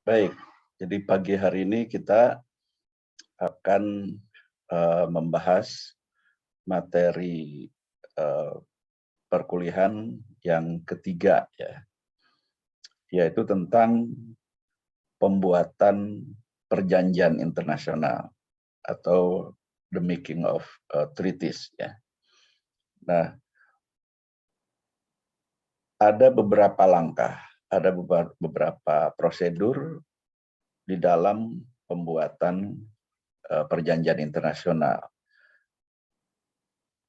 Baik, jadi pagi hari ini kita akan membahas materi eh, perkuliahan yang ketiga ya, yaitu tentang pembuatan perjanjian internasional atau the making of treaties ya. Nah, ada beberapa langkah, ada beberapa prosedur di dalam pembuatan perjanjian internasional.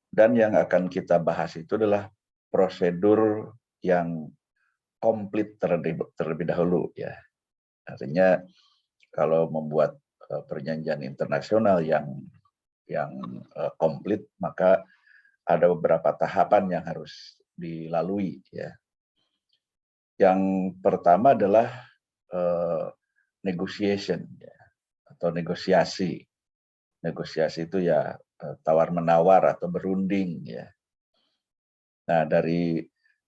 Dan yang akan kita bahas itu adalah prosedur yang komplit terlebih dahulu ya. Artinya kalau membuat perjanjian internasional yang komplit, maka ada beberapa tahapan yang harus dilalui ya. Yang pertama adalah negotiation ya, atau negosiasi. Negosiasi itu ya tawar-menawar atau berunding ya. Nah, dari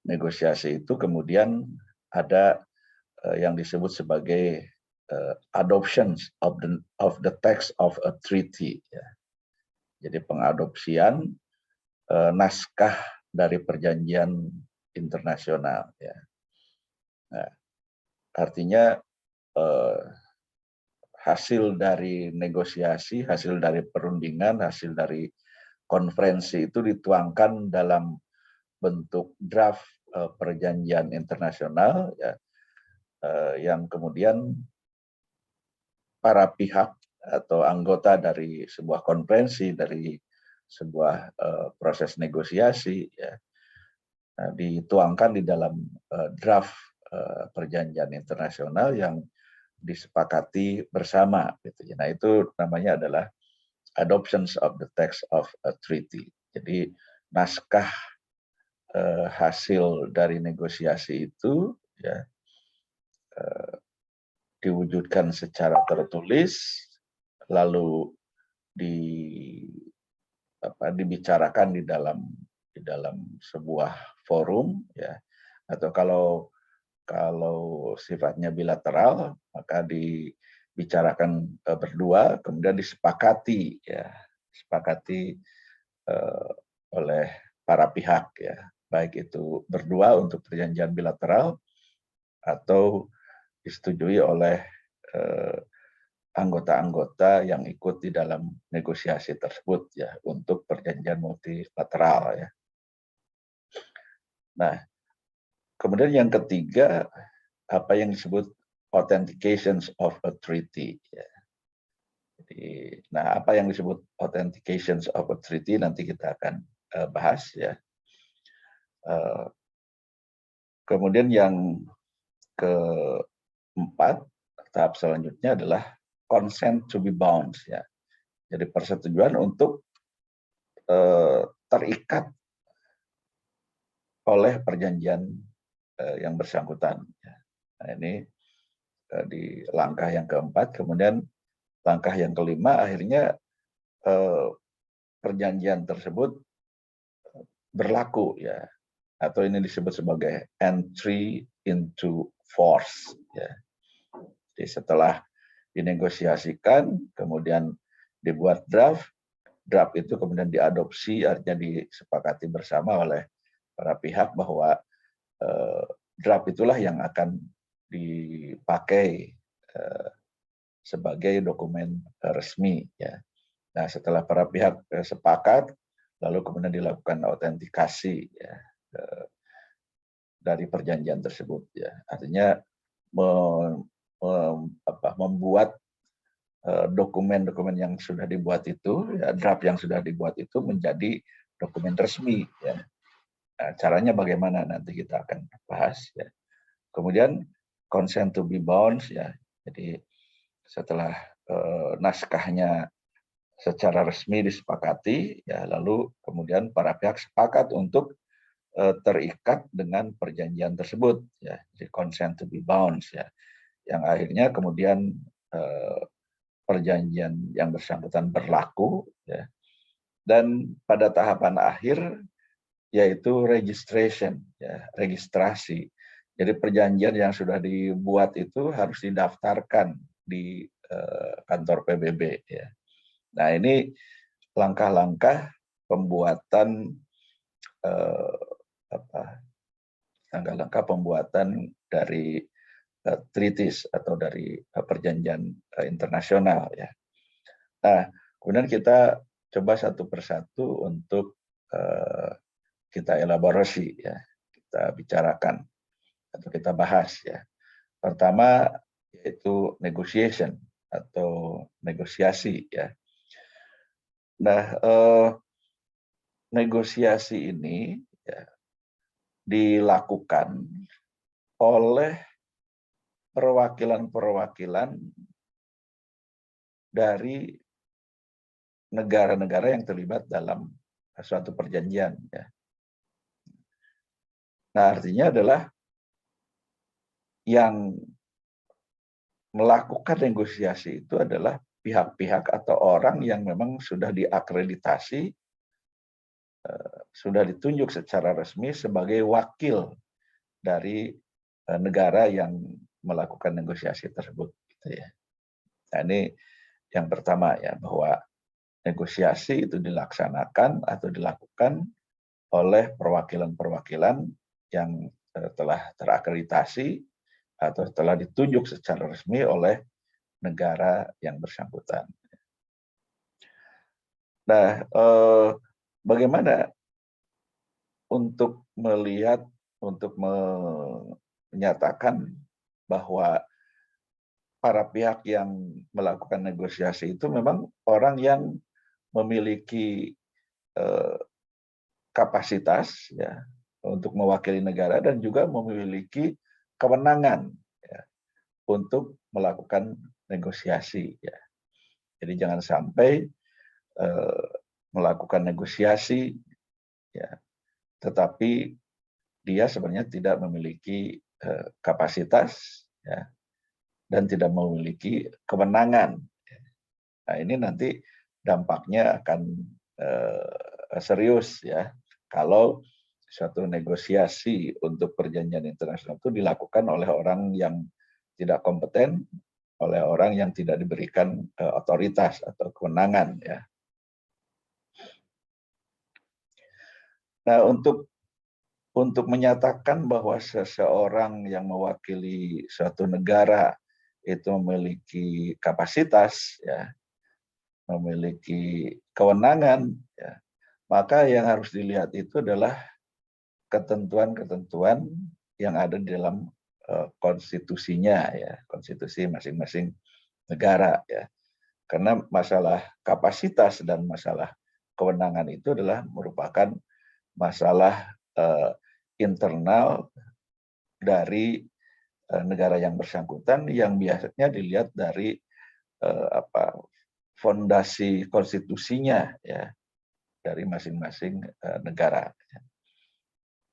negosiasi itu kemudian ada yang disebut sebagai adoptions of the text of a treaty ya. Jadi pengadopsian naskah dari perjanjian internasional ya. Nah, artinya hasil dari negosiasi, hasil dari perundingan, hasil dari konferensi itu dituangkan dalam bentuk draft perjanjian internasional ya, yang kemudian para pihak atau anggota dari sebuah konferensi, dari sebuah proses negosiasi ya, dituangkan di dalam draft perjanjian internasional yang disepakati bersama gitu. Nah, itu namanya adalah adoptions of the text of a treaty. Jadi naskah hasil dari negosiasi itu ya diwujudkan secara tertulis, lalu dibicarakan di dalam sebuah forum ya, atau kalau sifatnya bilateral maka dibicarakan berdua, kemudian disepakati ya, disepakati oleh para pihak ya, baik itu berdua untuk perjanjian bilateral atau disetujui oleh anggota-anggota yang ikut di dalam negosiasi tersebut ya, untuk perjanjian multilateral ya. Nah, kemudian yang ketiga apa yang disebut authentications of a treaty ya. Jadi, nah apa yang disebut authentications of a treaty nanti kita akan bahas ya. Kemudian yang keempat, tahap selanjutnya adalah consent to be bound ya. Jadi persetujuan untuk terikat oleh perjanjian yang bersangkutan. Nah, ini di langkah yang keempat. Kemudian langkah yang kelima, akhirnya perjanjian tersebut berlaku ya, atau ini disebut sebagai entry into force ya. Jadi setelah dinegosiasikan, kemudian dibuat draft itu kemudian diadopsi, artinya disepakati bersama oleh para pihak bahwa draft itulah yang akan dipakai sebagai dokumen resmi ya. Nah, setelah para pihak sepakat, lalu kemudian dilakukan autentikasi ya, dari perjanjian tersebut ya. Artinya membuat dokumen-dokumen yang sudah dibuat itu, ya, draft yang sudah dibuat itu menjadi dokumen resmi ya. Nah, caranya bagaimana nanti kita akan bahas ya. Kemudian consent to be bound ya. Jadi setelah naskahnya secara resmi disepakati ya, lalu kemudian para pihak sepakat untuk terikat dengan perjanjian tersebut ya. Jadi consent to be bound ya. Yang akhirnya kemudian perjanjian yang bersangkutan berlaku ya. Dan pada tahapan akhir yaitu registration ya, registrasi. Jadi perjanjian yang sudah dibuat itu harus didaftarkan di kantor PBB ya. Nah, ini langkah-langkah pembuatan langkah-langkah pembuatan dari treaties atau dari perjanjian internasional ya. Nah, kemudian kita coba satu persatu untuk kita elaborasi ya, kita bicarakan atau kita bahas ya. Pertama yaitu negotiation atau negosiasi ya. Nah, negosiasi ini ya, dilakukan oleh perwakilan-perwakilan dari negara-negara yang terlibat dalam suatu perjanjian ya. Nah, artinya adalah yang melakukan negosiasi itu adalah pihak-pihak atau orang yang memang sudah diakreditasi, sudah ditunjuk secara resmi sebagai wakil dari negara yang melakukan negosiasi tersebut. Gitu ya. Nah, ini yang pertama ya, bahwa negosiasi itu dilaksanakan atau dilakukan oleh perwakilan-perwakilan yang telah terakreditasi atau telah ditunjuk secara resmi oleh negara yang bersangkutan. Nah, bagaimana untuk melihat, untuk menyatakan bahwa para pihak yang melakukan negosiasi itu memang orang yang memiliki kapasitas ya untuk mewakili negara dan juga memiliki kewenangan ya, untuk melakukan negosiasi ya. Jadi jangan sampai melakukan negosiasi ya, tetapi dia sebenarnya tidak memiliki kapasitas ya, dan tidak memiliki kewenangan. Nah, ini nanti dampaknya akan serius ya kalau suatu negosiasi untuk perjanjian internasional itu dilakukan oleh orang yang tidak kompeten, oleh orang yang tidak diberikan otoritas atau kewenangan ya. Nah, untuk menyatakan bahwa seseorang yang mewakili suatu negara itu memiliki kapasitas ya, memiliki kewenangan ya, maka yang harus dilihat itu adalah ketentuan-ketentuan yang ada di dalam konstitusinya ya, konstitusi masing-masing negara ya. Karena masalah kapasitas dan masalah kewenangan itu adalah merupakan masalah internal dari negara yang bersangkutan yang biasanya dilihat dari fondasi konstitusinya ya dari masing-masing negara.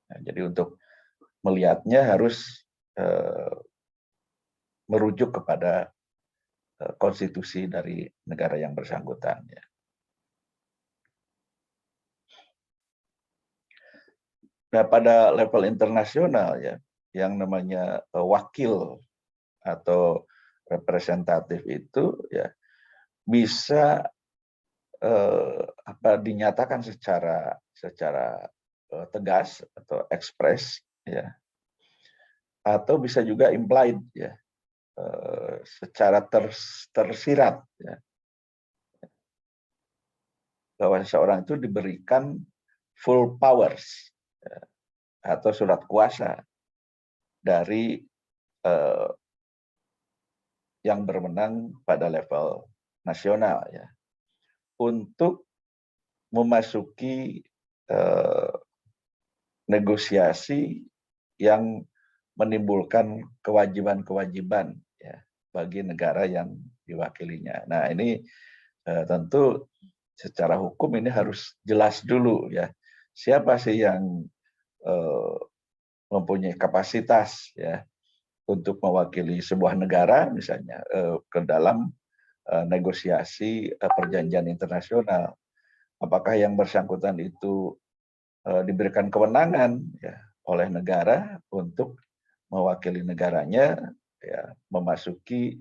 Nah, jadi untuk melihatnya harus merujuk kepada konstitusi dari negara yang bersangkutan. Ya. Nah, pada level internasional ya, yang namanya wakil atau representatif itu ya bisa dinyatakan secara tegas atau ekspres ya, atau bisa juga implied ya, secara tersirat ya, bahwa seseorang itu diberikan full powers ya, atau surat kuasa dari yang berwenang pada level nasional ya, untuk memasuki negosiasi yang menimbulkan kewajiban-kewajiban ya bagi negara yang diwakilinya. Nah, ini tentu secara hukum ini harus jelas dulu ya, siapa sih yang mempunyai kapasitas ya untuk mewakili sebuah negara misalnya ke dalam negosiasi perjanjian internasional. Apakah yang bersangkutan itu diberikan kewenangan ya oleh negara untuk mewakili negaranya ya memasuki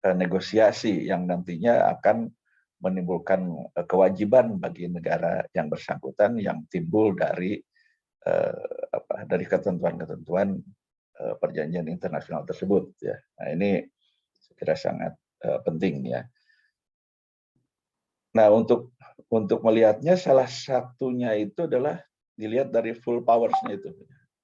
negosiasi yang nantinya akan menimbulkan kewajiban bagi negara yang bersangkutan yang timbul dari dari ketentuan-ketentuan perjanjian internasional tersebut ya. Nah, ini saya kira sangat penting ya. Nah, untuk melihatnya salah satunya itu adalah dilihat dari full powers-nya itu,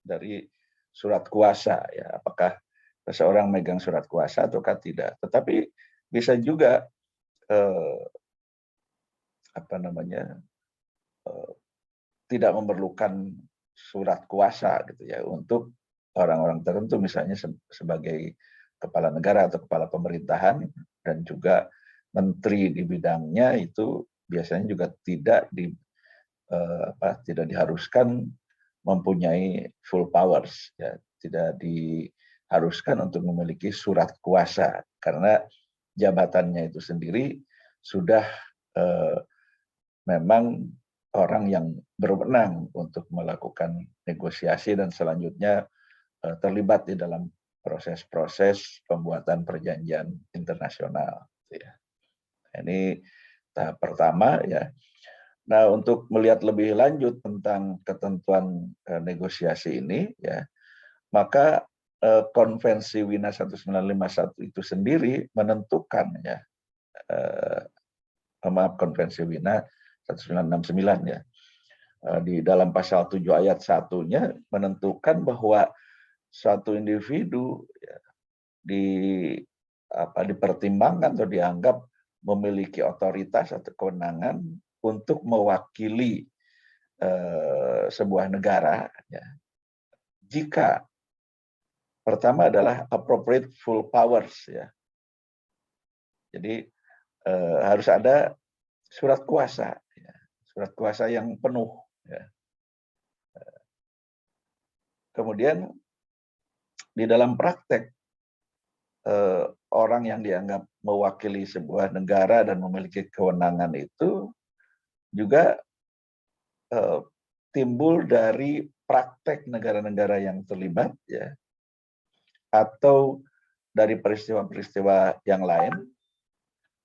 dari surat kuasa ya, apakah seseorang megang surat kuasa ataukah tidak. Tetapi bisa juga tidak memerlukan surat kuasa gitu ya untuk orang-orang tertentu, misalnya sebagai kepala negara atau kepala pemerintahan dan juga menteri di bidangnya itu biasanya juga tidak diharuskan mempunyai full powers ya, tidak diharuskan untuk memiliki surat kuasa karena jabatannya itu sendiri sudah memang orang yang berwenang untuk melakukan negosiasi dan selanjutnya terlibat di dalam proses-proses pembuatan perjanjian internasional. Ya. Ini tahap pertama ya. Nah, untuk melihat lebih lanjut tentang ketentuan negosiasi ini, ya, maka Konvensi Wina 1951 itu sendiri menentukan ya, Konvensi Wina 1969 ya, di dalam pasal 7 ayat 1-nya menentukan bahwa suatu individu ya, dipertimbangkan atau dianggap memiliki otoritas atau kewenangan untuk mewakili sebuah negara ya, jika pertama adalah appropriate full powers ya. Jadi harus ada surat kuasa ya, surat kuasa yang penuh ya. Kemudian di dalam praktek orang yang dianggap mewakili sebuah negara dan memiliki kewenangan itu juga timbul dari praktek negara-negara yang terlibat ya, atau dari peristiwa-peristiwa yang lain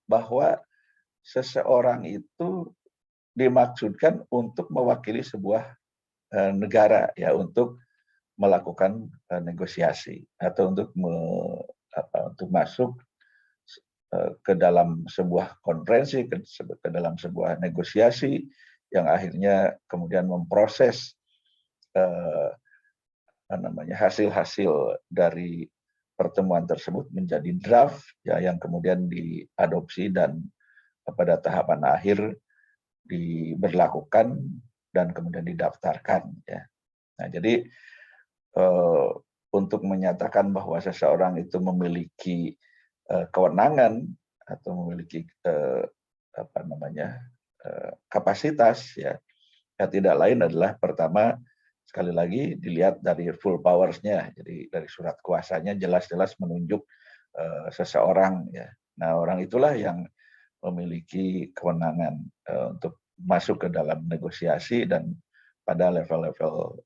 bahwa seseorang itu dimaksudkan untuk mewakili sebuah negara ya, untuk melakukan negosiasi atau untuk masuk ke dalam sebuah konferensi, ke dalam sebuah negosiasi yang akhirnya kemudian memproses hasil-hasil dari pertemuan tersebut menjadi draft ya, yang kemudian diadopsi dan pada tahapan akhir diberlakukan dan kemudian didaftarkan ya. Nah, jadi untuk menyatakan bahwa seseorang itu memiliki kewenangan atau memiliki kapasitas ya, tidak lain adalah pertama sekali lagi dilihat dari full powers-nya, jadi dari surat kuasanya jelas-jelas menunjuk seseorang ya. Nah, orang itulah yang memiliki kewenangan untuk masuk ke dalam negosiasi dan pada level-level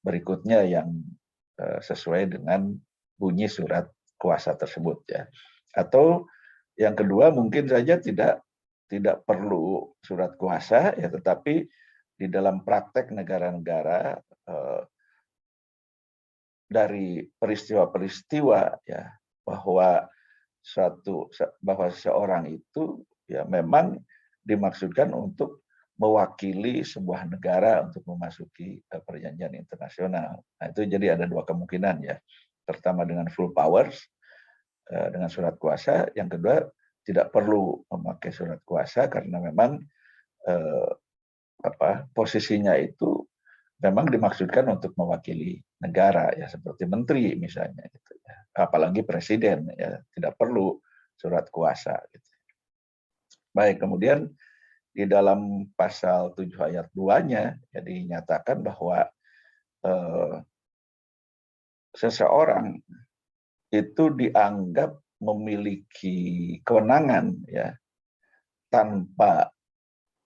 berikutnya yang sesuai dengan bunyi surat kuasa tersebut ya. Atau yang kedua mungkin saja tidak perlu surat kuasa ya, tetapi di dalam praktek negara-negara dari peristiwa-peristiwa ya, bahwa seseorang itu ya memang dimaksudkan untuk mewakili sebuah negara untuk memasuki perjanjian internasional. Nah, itu jadi ada dua kemungkinan ya. Pertama dengan full powers dengan surat kuasa, yang kedua tidak perlu memakai surat kuasa karena memang posisinya itu memang dimaksudkan untuk mewakili negara ya, seperti menteri misalnya gitu ya. Apalagi presiden ya, tidak perlu surat kuasa gitu. Baik, kemudian di dalam pasal 7 ayat 2-nya ya, dinyatakan bahwa seseorang itu dianggap memiliki kewenangan ya tanpa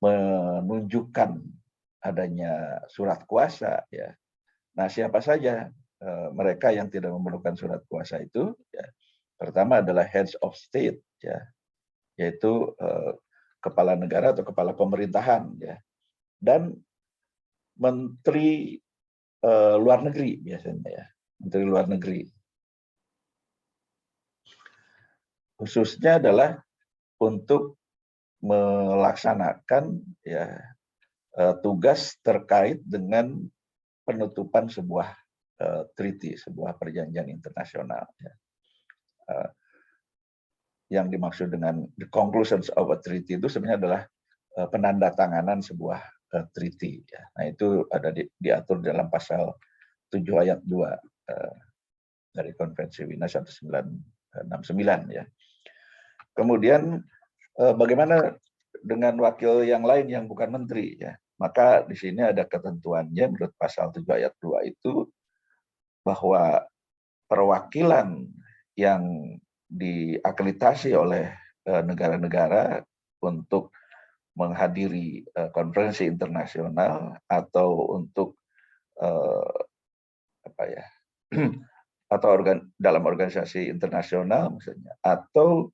menunjukkan adanya surat kuasa ya. Nah, siapa saja mereka yang tidak memerlukan surat kuasa itu, ya, pertama adalah heads of state, ya, yaitu kepala negara atau kepala pemerintahan, ya, dan menteri luar negeri biasanya, ya, menteri luar negeri. Khususnya adalah untuk melaksanakan, ya, tugas terkait dengan penutupan sebuah treaty, sebuah perjanjian internasional. Ya. Yang dimaksud dengan the conclusions of a treaty itu sebenarnya adalah penandatanganan sebuah treaty. Ya. Nah, itu ada diatur dalam pasal 7 ayat 2 dari Konvensi Wina 1969. Ya. Kemudian bagaimana dengan wakil yang lain yang bukan menteri, ya? Maka di sini ada ketentuannya menurut pasal 7 ayat 2 itu bahwa perwakilan yang diakreditasi oleh negara-negara untuk menghadiri konferensi internasional atau untuk atau dalam organisasi internasional misalnya, atau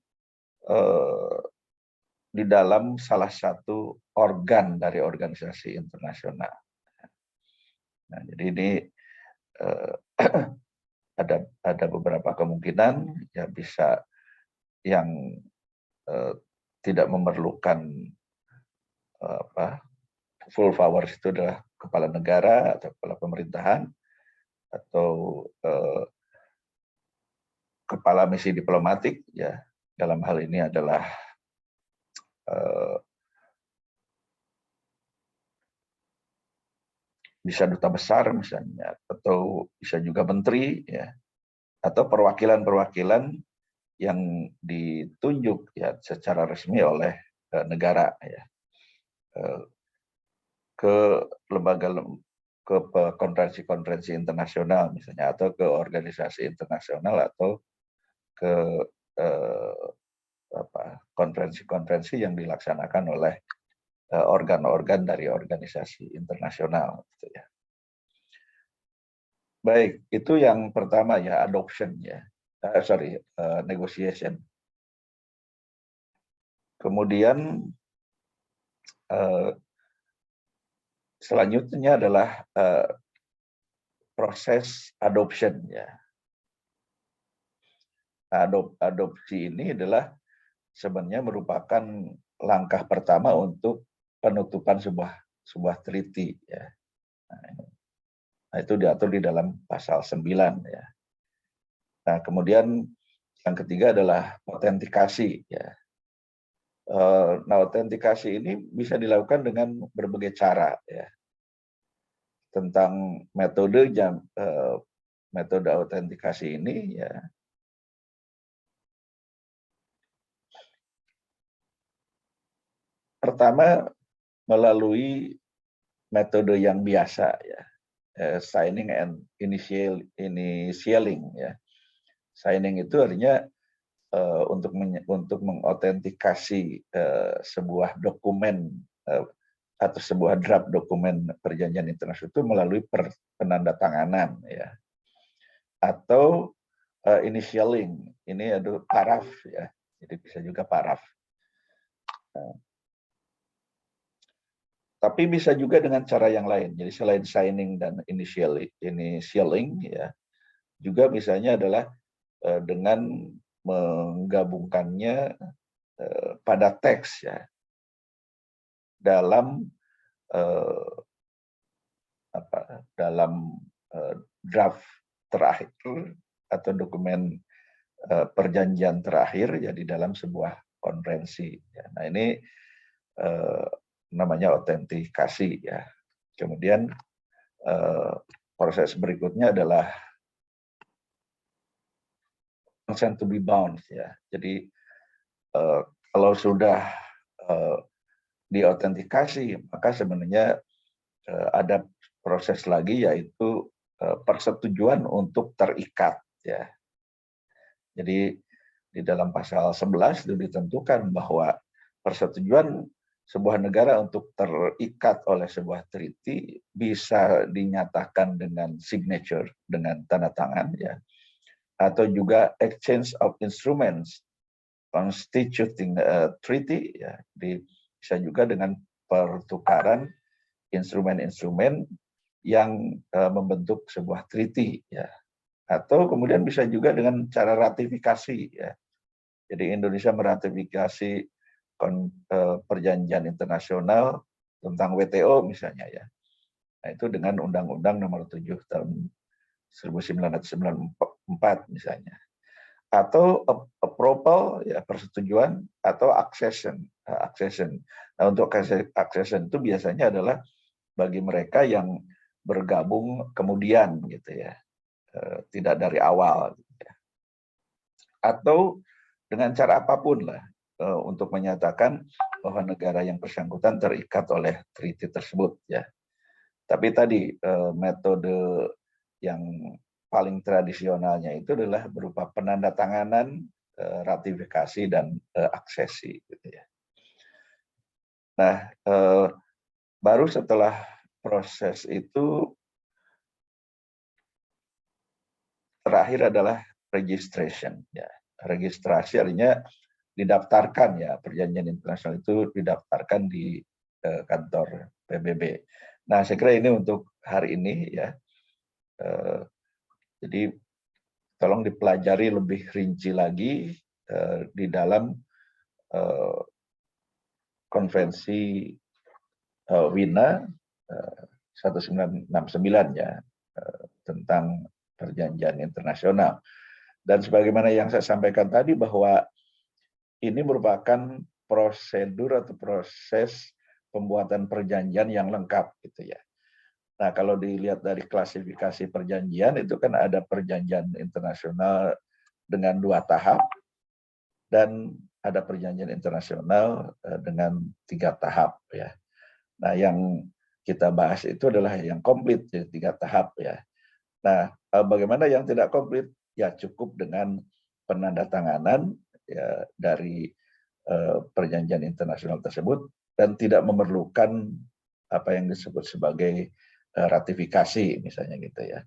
di dalam salah satu organ dari organisasi internasional. Nah, jadi ini ada beberapa kemungkinan, ya, bisa yang tidak memerlukan full powers itu adalah kepala negara atau kepala pemerintahan atau kepala misi diplomatik, ya, dalam hal ini adalah bisa duta besar misalnya, atau bisa juga menteri, ya, atau perwakilan-perwakilan yang ditunjuk, ya, secara resmi oleh negara, ya, ke lembaga, ke konferensi-konferensi internasional misalnya, atau ke organisasi internasional, atau ke konferensi-konferensi yang dilaksanakan oleh organ-organ dari organisasi internasional, gitu ya. Baik, itu yang pertama, ya, adoption, ya, negotiation. Kemudian selanjutnya adalah proses adoption, ya. Adopsi ini adalah sebenarnya merupakan langkah pertama untuk penutupan sebuah treaty, ya. Nah, itu diatur di dalam pasal 9, ya. Nah, kemudian yang ketiga adalah autentikasi, ya. Nah, autentikasi ini bisa dilakukan dengan berbagai cara, ya. Tentang metode autentikasi ini, ya, pertama melalui metode yang biasa, ya, signing and initialing, ya. Signing itu artinya untuk mengautentikasi sebuah dokumen atau sebuah draft dokumen perjanjian internasional itu melalui penandatanganan, ya, atau initialing, ini ada paraf, ya, jadi bisa juga paraf. Tapi bisa juga dengan cara yang lain. Jadi selain signing dan initialing, ya, juga misalnya adalah dengan menggabungkannya pada teks, ya, dalam draft terakhir atau dokumen perjanjian terakhir, ya, di dalam sebuah konferensi, ya. Nah, ini namanya autentikasi, ya. Kemudian proses berikutnya adalah consent to be bound, ya. Jadi kalau sudah diautentikasi, maka sebenarnya ada proses lagi, yaitu persetujuan untuk terikat, ya. Jadi di dalam pasal 11 itu ditentukan bahwa persetujuan sebuah negara untuk terikat oleh sebuah treaty bisa dinyatakan dengan signature, dengan tanda tangan, ya, atau juga exchange of instruments constituting a treaty, ya, bisa juga dengan pertukaran instrumen-instrumen yang membentuk sebuah treaty, ya, atau kemudian bisa juga dengan cara ratifikasi, ya. Jadi Indonesia meratifikasi perjanjian internasional tentang WTO misalnya, ya. Nah, itu dengan Undang-Undang Nomor 7 tahun 1994 misalnya. Atau approval, ya, persetujuan, atau accession. Nah, untuk accession itu biasanya adalah bagi mereka yang bergabung kemudian, gitu ya, tidak dari awal, gitu ya. Atau dengan cara apapun lah, untuk menyatakan bahwa negara yang bersangkutan terikat oleh treaty tersebut, ya. Tapi tadi metode yang paling tradisionalnya itu adalah berupa penandatanganan, ratifikasi, dan aksesi, gitu ya. Nah, baru setelah proses itu terakhir adalah registration, ya. Registrasi artinya didaftarkan, ya, perjanjian internasional itu didaftarkan di kantor PBB. Nah, saya kira ini untuk hari ini, ya. Jadi tolong dipelajari lebih rinci lagi di dalam konvensi Wina 1969, ya, tentang perjanjian internasional. Dan sebagaimana yang saya sampaikan tadi bahwa ini merupakan prosedur atau proses pembuatan perjanjian yang lengkap, gitu ya. Nah, kalau dilihat dari klasifikasi perjanjian itu kan ada perjanjian internasional dengan 2 tahap dan ada perjanjian internasional dengan 3 tahap, ya. Nah, yang kita bahas itu adalah yang komplit, jadi 3 tahap, ya. Nah, bagaimana yang tidak komplit? Ya cukup dengan penandatanganan, ya, dari perjanjian internasional tersebut dan tidak memerlukan apa yang disebut sebagai ratifikasi misalnya, gitu ya.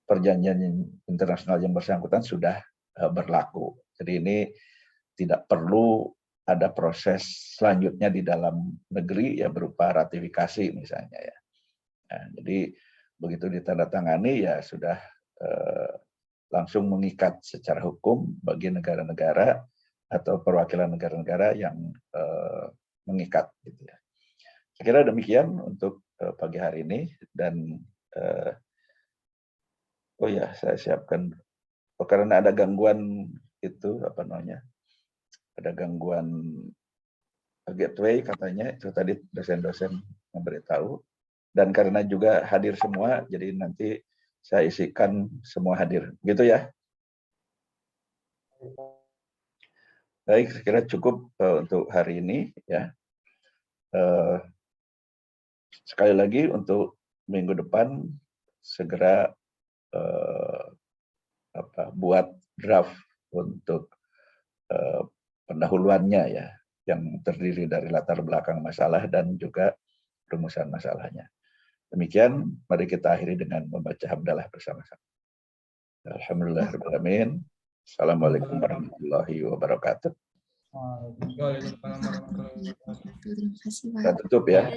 Perjanjian internasional yang bersangkutan sudah berlaku. Jadi ini tidak perlu ada proses selanjutnya di dalam negeri, ya, berupa ratifikasi misalnya, ya. Nah, jadi begitu ditandatangani, ya sudah langsung mengikat secara hukum bagi negara-negara atau perwakilan negara-negara yang mengikat, gitu ya. Saya kira demikian untuk pagi hari ini. Dan oh ya, saya siapkan, karena ada gangguan itu, apa namanya, ada gangguan gateway katanya, itu tadi dosen-dosen memberitahu. Dan karena juga hadir semua, jadi nanti saya isikan semua hadir, gitu ya. Baik, saya kira cukup untuk hari ini, ya. Sekali lagi untuk minggu depan segera buat draft untuk pendahuluannya, ya, yang terdiri dari latar belakang masalah dan juga rumusan masalahnya. Demikian, mari kita akhiri dengan membaca hamdalah bersama-sama. Alhamdulillahirrahmanirrahim. Assalamualaikum warahmatullahi wabarakatuh. Waalaikumsalam warahmatullahi wabarakatuh. Kita tutup, ya.